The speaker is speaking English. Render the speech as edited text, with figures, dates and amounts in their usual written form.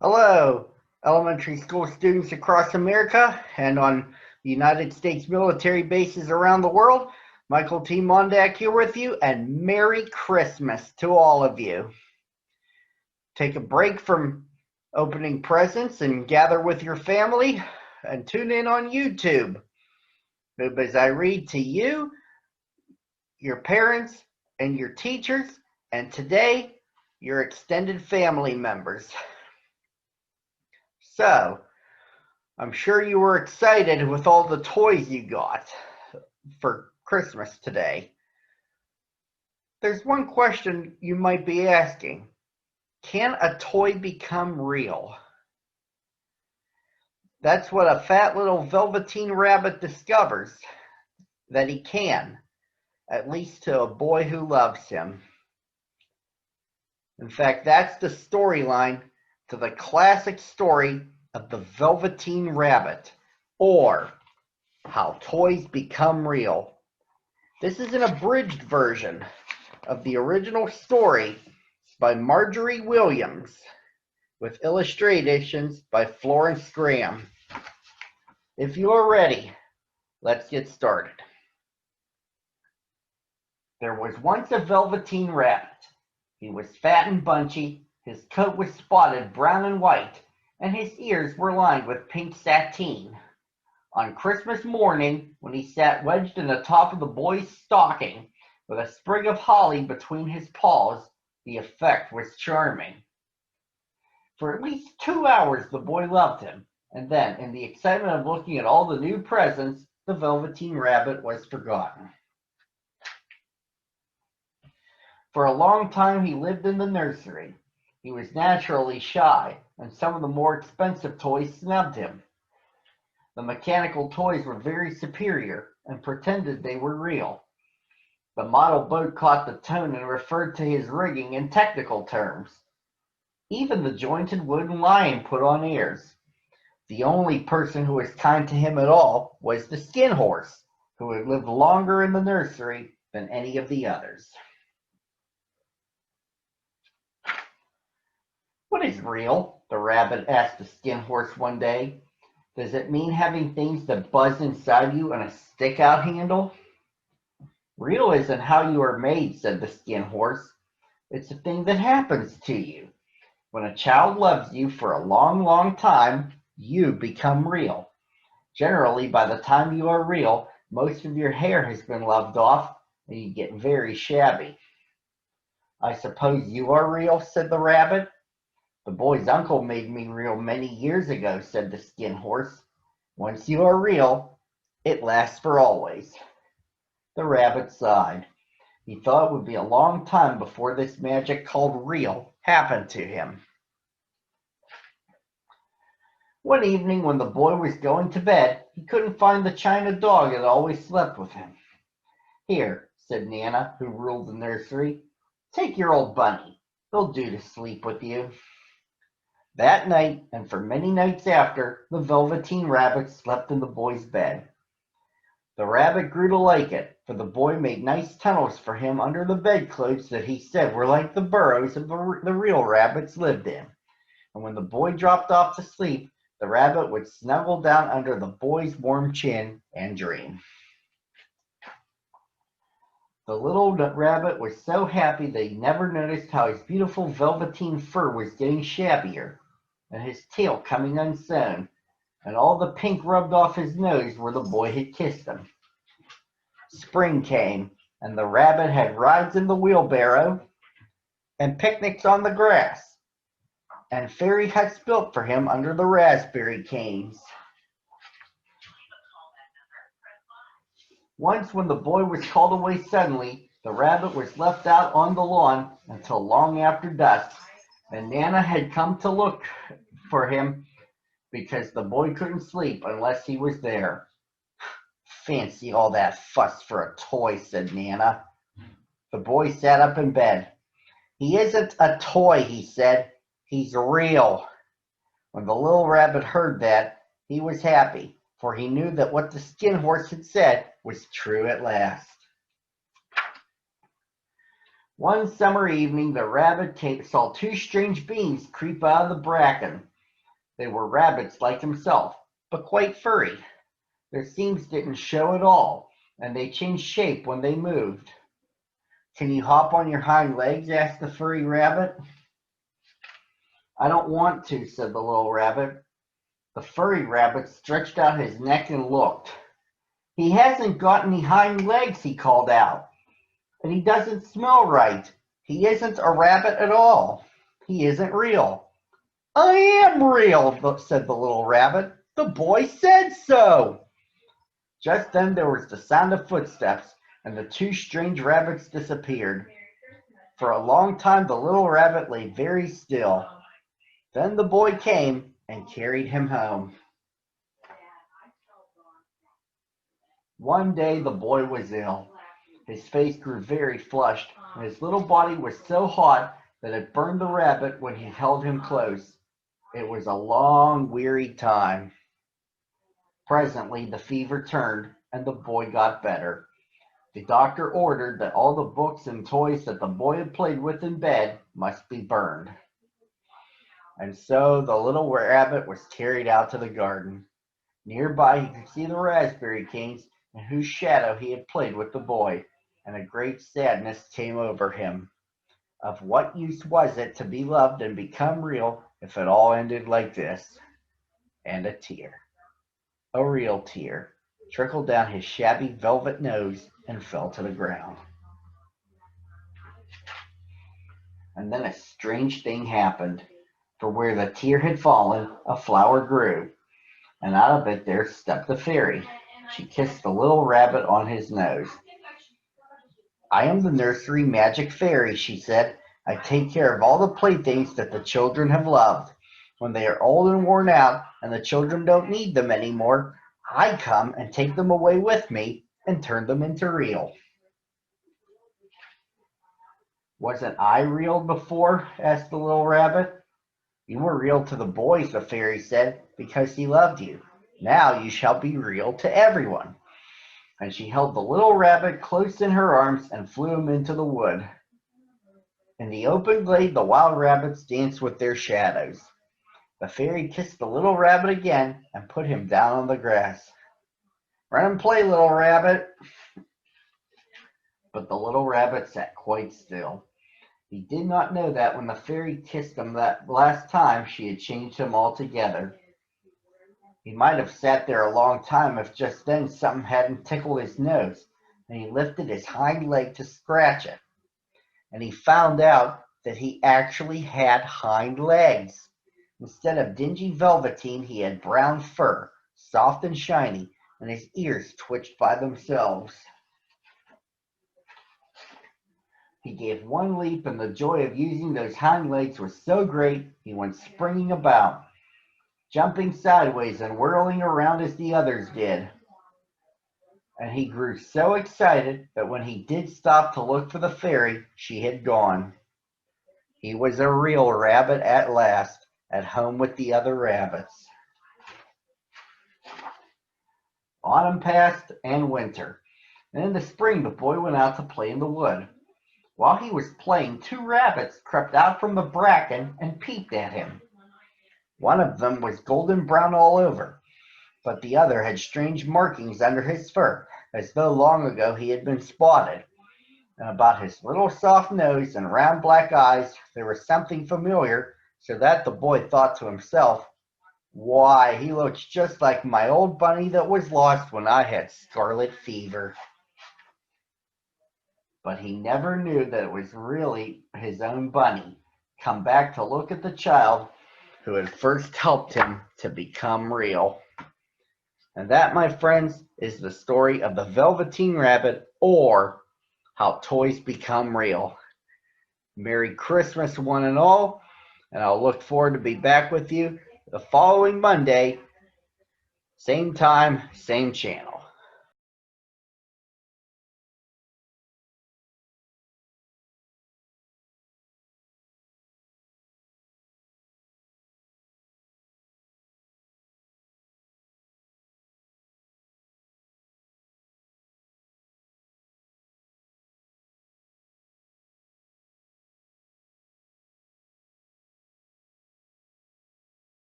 Hello, elementary school students across America and on United States military bases around the world. Michael T. Mondak here with you, and Merry Christmas to all of you. Take a break from opening presents and gather with your family and tune in on YouTube as I read to you, your parents, and your teachers, and today, your extended family members. So, I'm sure you were excited with all the toys you got for Christmas today. There's one question you might be asking. Can a toy become real? That's what a fat little Velveteen Rabbit discovers, that he can, at least to a boy who loves him. In fact, that's the storyline to the classic story of the Velveteen Rabbit, or How Toys Become Real. This is an abridged version of the original story by Marjorie Williams, with illustrations by Florence Graham. If you are ready, let's get started. There was once a Velveteen Rabbit. He was fat and bunchy, his coat was spotted brown and white, and his ears were lined with pink sateen. On Christmas morning, when he sat wedged in the top of the boy's stocking, with a sprig of holly between his paws, the effect was charming. For at least 2 hours the boy loved him, and then, in the excitement of looking at all the new presents, the Velveteen Rabbit was forgotten. For a long time he lived in the nursery. He was naturally shy, and some of the more expensive toys snubbed him. The mechanical toys were very superior and pretended they were real. The model boat caught the tone and referred to his rigging in technical terms. Even the jointed wooden lion put on airs. The only person who was kind to him at all was the skin horse, who had lived longer in the nursery than any of the others. What is real? The rabbit asked the skin horse one day. Does it mean having things that buzz inside you and a stick-out handle? Real isn't how you are made, said the skin horse. It's a thing that happens to you. When a child loves you for a long, long time, you become real. Generally, by the time you are real, most of your hair has been loved off and you get very shabby. I suppose you are real, said the rabbit. The boy's uncle made me real many years ago, said the skin horse. Once you are real, it lasts for always. The rabbit sighed. He thought it would be a long time before this magic called real happened to him. One evening when the boy was going to bed, he couldn't find the china dog that always slept with him. Here, said Nana, who ruled the nursery, take your old bunny. He'll do to sleep with you. That night, and for many nights after, the Velveteen Rabbit slept in the boy's bed. The rabbit grew to like it, for the boy made nice tunnels for him under the bedclothes that he said were like the burrows of the real rabbits lived in. And when the boy dropped off to sleep, the rabbit would snuggle down under the boy's warm chin and dream. The little rabbit was so happy that he never noticed how his beautiful velveteen fur was getting shabbier, and his tail coming unsewn, and all the pink rubbed off his nose where the boy had kissed him. Spring came, and the rabbit had rides in the wheelbarrow, and picnics on the grass, and fairy huts built for him under the raspberry canes. Once, when the boy was called away suddenly, the rabbit was left out on the lawn until long after dusk, and Nana had come to look for him because the boy couldn't sleep unless he was there. Fancy all that fuss for a toy, said Nana. The boy sat up in bed. He isn't a toy, he said. He's real. When the little rabbit heard that, he was happy, for he knew that what the skin horse had said was true at last. One summer evening, the rabbit saw two strange beings creep out of the bracken. They were rabbits like himself, but quite furry. Their seams didn't show at all, and they changed shape when they moved. Can you hop on your hind legs? Asked the furry rabbit. I don't want to, said the little rabbit. The furry rabbit stretched out his neck and looked. He hasn't got any hind legs, he called out. And he doesn't smell right. He isn't a rabbit at all. He isn't real. I am real, said the little rabbit. The boy said so. Just then there was the sound of footsteps, and the two strange rabbits disappeared. For a long time the little rabbit lay very still. Then the boy came and carried him home. One day the boy was ill. His face grew very flushed, and his little body was so hot that it burned the rabbit when he held him close. It was a long, weary time. Presently the fever turned, and the boy got better. The doctor ordered that all the books and toys that the boy had played with in bed must be burned. And so the little rabbit was carried out to the garden. Nearby he could see the raspberry canes in whose shadow he had played with the boy, and a great sadness came over him. Of what use was it to be loved and become real if it all ended like this? And a tear, a real tear, trickled down his shabby velvet nose and fell to the ground. And then a strange thing happened, for where the tear had fallen, a flower grew, and out of it there stepped the fairy. She kissed the little rabbit on his nose. I am the nursery magic fairy, she said. I take care of all the playthings that the children have loved. When they are old and worn out and the children don't need them anymore, I come and take them away with me and turn them into real. Wasn't I real before? Asked the little rabbit. You were real to the boys, the fairy said, because he loved you. Now you shall be real to everyone. And she held the little rabbit close in her arms and flew him into the wood. In the open glade, the wild rabbits danced with their shadows. The fairy kissed the little rabbit again and put him down on the grass. Run and play, little rabbit. But the little rabbit sat quite still. He did not know that when the fairy kissed him that last time, she had changed him altogether. He might have sat there a long time if just then something hadn't tickled his nose, and he lifted his hind leg to scratch it. And he found out that he actually had hind legs. Instead of dingy velveteen, he had brown fur, soft and shiny, and his ears twitched by themselves. He gave one leap, and the joy of using those hind legs was so great he went springing about, jumping sideways and whirling around as the others did. And he grew so excited that when he did stop to look for the fairy, she had gone. He was a real rabbit at last, at home with the other rabbits. Autumn passed and winter, and in the spring the boy went out to play in the wood. While he was playing, two rabbits crept out from the bracken and peeped at him. One of them was golden brown all over, but the other had strange markings under his fur, as though long ago he had been spotted. And about his little soft nose and round black eyes there was something familiar, so that the boy thought to himself, "Why, he looks just like my old bunny that was lost when I had scarlet fever." But he never knew that it was really his own bunny, come back to look at the child who had first helped him to become real. And that, my friends, is the story of the Velveteen Rabbit, or How Toys Become Real. Merry Christmas, one and all, and I'll look forward to be back with you the following Monday, same time, same channel.